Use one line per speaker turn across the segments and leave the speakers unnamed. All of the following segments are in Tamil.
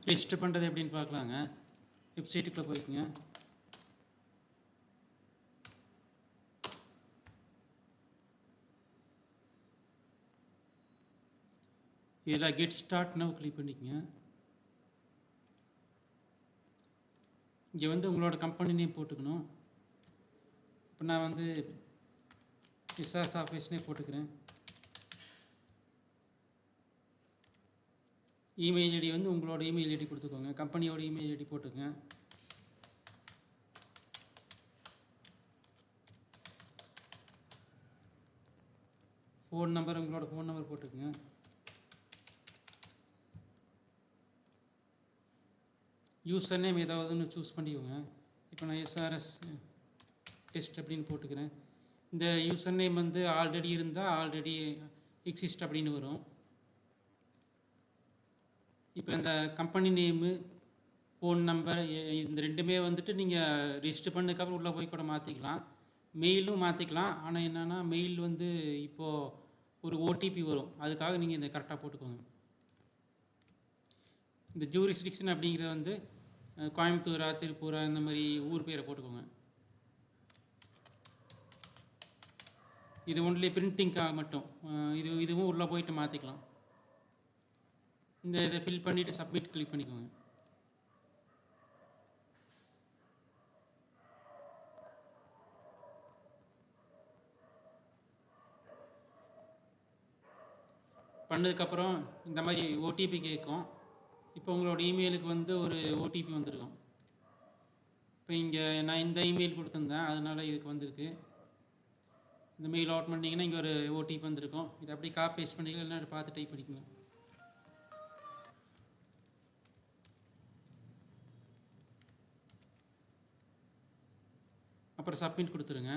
ரெஜிஸ்டர் பண்ணுறது எப்படின்னு பார்க்கலாங்க. வெப்சைட்டுக்குள்ளே போய்க்குங்க. இதில் கெட் ஸ்டார்ட் நவ் கிளிக் பண்ணிக்கங்க. இங்கே வந்து உங்களோட கம்பெனி நேம் போட்டுக்கணும். இப்போ நான் வந்து விசாஸ் ஆஃபீஸ்னே போட்டுக்கிறேன். இமெயில் ஐடி வந்து உங்களோட இமெயில் ஐடி கொடுத்துக்கோங்க. கம்பெனியோட இமெயில் ஐடி போட்டுக்கங்க. ஃபோன் நம்பர் உங்களோட ஃபோன் நம்பர் போட்டுக்கங்க. யூசர் நேம் ஏதாவது ஒன்று சூஸ் பண்ணிக்கோங்க. இப்போ நான் எஸ்ஆர்எஸ் டெஸ்ட் அப்படின்னு போட்டுக்கிறேன். இந்த யூசர் நேம் வந்து ஆல்ரெடி இருந்தால் ஆல்ரெடி எக்ஸிஸ்ட் அப்படின்னு வரும். இப்போ இந்த கம்பெனி நேமு ஃபோன் நம்பர் இந்த ரெண்டுமே வந்துட்டு நீங்கள் ரிஜிஸ்டர் பண்ணதுக்கப்புறம் உள்ளே போய் கூட மாற்றிக்கலாம். மெயிலும் மாற்றிக்கலாம். ஆனால் என்னென்னா மெயில் வந்து இப்போது ஒரு ஓடிபி வரும். அதுக்காக நீங்கள் இந்த கரெக்டாக போட்டுக்கோங்க. இந்த ஜூரிஸ்டிக்ஷன் அப்படிங்கிறது வந்து கோயம்புத்தூரா திருப்பூரா இந்த மாதிரி ஊர் பேரை போட்டுக்கோங்க. இது ஒன்லி பிரிண்டிங்காக மட்டும். இதுவும் உள்ளே போயிட்டு மாற்றிக்கலாம். இதை ஃபில் பண்ணிவிட்டு சப்மிட் கிளிக் பண்ணிக்கோங்க. பண்ணதுக்கப்புறம் இந்த மாதிரி ஓடிபி கேட்கும். இப்போ உங்களோட இமெயிலுக்கு வந்து ஒரு ஓடிபி வந்திருக்கும். இப்போ இங்கே நான் இந்த இமெயில் கொடுத்துருந்தேன், அதனால் இதுக்கு வந்திருக்கு. இந்த மெயில் அவுட் பண்ணிங்கன்னா இங்கே ஒரு ஓடிபி வந்திருக்கும். இதை அப்படியே காப்பி பேஸ்ட் பண்ணிக்கலாம், இல்லைன்னா பார்த்து டைப் பண்ணிக்கணும். அப்புறம் சப்மிட் கொடுத்துருங்க.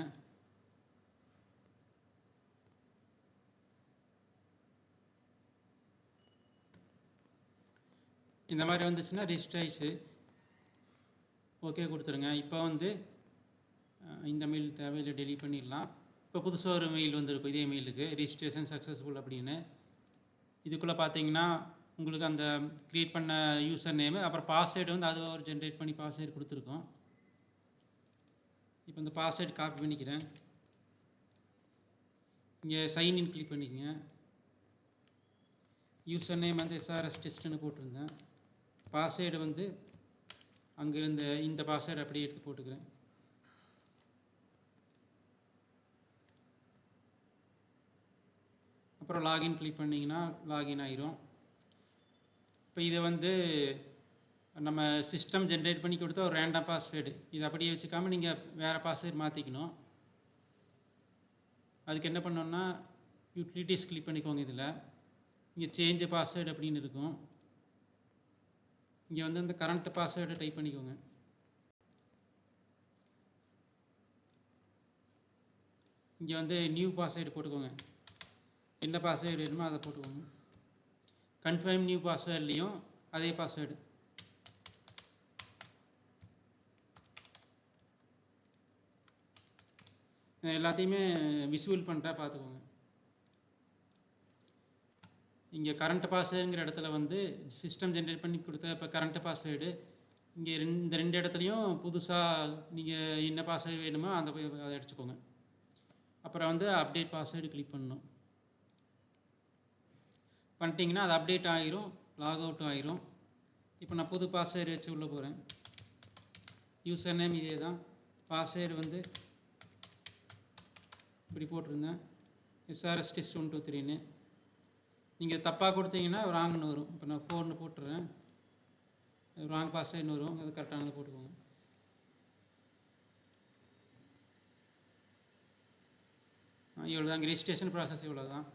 இந்த மாதிரி வந்துச்சுன்னா ரிஜிஸ்டர் ஆயிடுச்சு. ஓகே கொடுத்துருங்க. இப்போ வந்து இந்த மெயில் தேவையில்லை, டெலீட் பண்ணிடலாம். இப்போ புதுசாக ஒரு மெயில் வந்திருக்கும் இதே மெயிலுக்கு, ரிஜிஸ்ட்ரேஷன் சக்ஸஸ்ஃபுல் அப்படின்னு. இதுக்குள்ளே பார்த்தீங்கன்னா உங்களுக்கு அந்த க்ரியேட் பண்ண யூசர் நேமு அப்புறம் பாஸ்வேர்டு வந்து அது ஒரு ஜென்ரேட் பண்ணி பாஸ்வேர்டு கொடுத்துருக்கோம். இப்போ இந்த பாஸ்வேர்டு காப்பி பண்ணிக்கிறேன். இங்கே சைன்இன் கிளிக் பண்ணிக்கங்க. யூசர் நேம் வந்து எஸ்ஆர்எஸ் டெஸ்ட்டுன்னு போட்டிருந்தேன். பாஸ்வேர்டு வந்து அங்கே இந்த பாஸ்வேர்டு அப்படியே எடுத்து போட்டுக்கிறேன். அப்புறம் லாகின் கிளிக் பண்ணிங்கன்னா லாகின் ஆயிரும். இப்போ இதை வந்து நம்ம சிஸ்டம் ஜென்ரேட் பண்ணி கொடுத்தா ஒரு ரேண்டம் பாஸ்வேர்டு, இதை அப்படியே வச்சுக்காமல் நீங்கள் வேறு பாஸ்வேர்டு மாற்றிக்கணும். அதுக்கு என்ன பண்ணோன்னா யூட்டிலிட்டிஸ் கிளிக் பண்ணிக்கோங்க. இதில் இங்கே சேஞ்ச் பாஸ்வேர்டு அப்படின்னு இருக்கும். இங்கே வந்து இந்த கரண்ட் பாஸ்வேர்டை டைப் பண்ணிக்கோங்க. இங்கே வந்து நியூ பாஸ்வேர்டு போட்டுக்கோங்க. என்ன பாஸ்வேர்டு வேணுமோ அதை போட்டுக்கோங்க. கன்ஃபார்ம் நியூ பாஸ்வேர்ட்லேயும் அதே பாஸ்வேர்டு. எல்லாத்தையுமே விசுவல் பண்ணிட்டா பார்த்துக்கோங்க. இங்கே கரண்ட் பாஸ்வேர்டுங்கிற இடத்துல வந்து சிஸ்டம் ஜென்ரேட் பண்ணி கொடுத்த இப்போ கரண்ட் பாஸ்வேர்டு. இங்கே இந்த ரெண்டு இடத்துலையும் புதுசாக நீங்கள் என்ன பாஸ்வேர்டு வேணுமோ அதை அடிச்சுக்கோங்க. அப்புறம் வந்து அப்டேட் பாஸ்வேர்டு கிளிக் பண்ணணும். பண்ணிட்டீங்கன்னா அது அப்டேட் ஆகிரும், லாக் அவுட்டும் ஆகிரும். இப்போ நான் புது பாஸ்வேர்டு வச்சு உள்ளே போகிறேன். யூசர் நேம் இதே தான். பாஸ்வேர்டு வந்து இப்படி போட்டிருந்தேன், எஸ்ஆர்எஸ் டெஸ்ட் 1 2 3ன்னு. நீங்கள் தப்பாக கொடுத்தீங்கன்னா ராங்னு வரும். இப்போ நான் 4ன்னு போட்டுறேன், ராங் பாஸ்வேர்டுன்னு வரும். அது கரெக்டானதை போட்டுக்கோங்க. இவ்வளோ தான். ரெஜிஸ்ட்ரேஷன் ப்ராசஸ் இவ்வளோ தான்.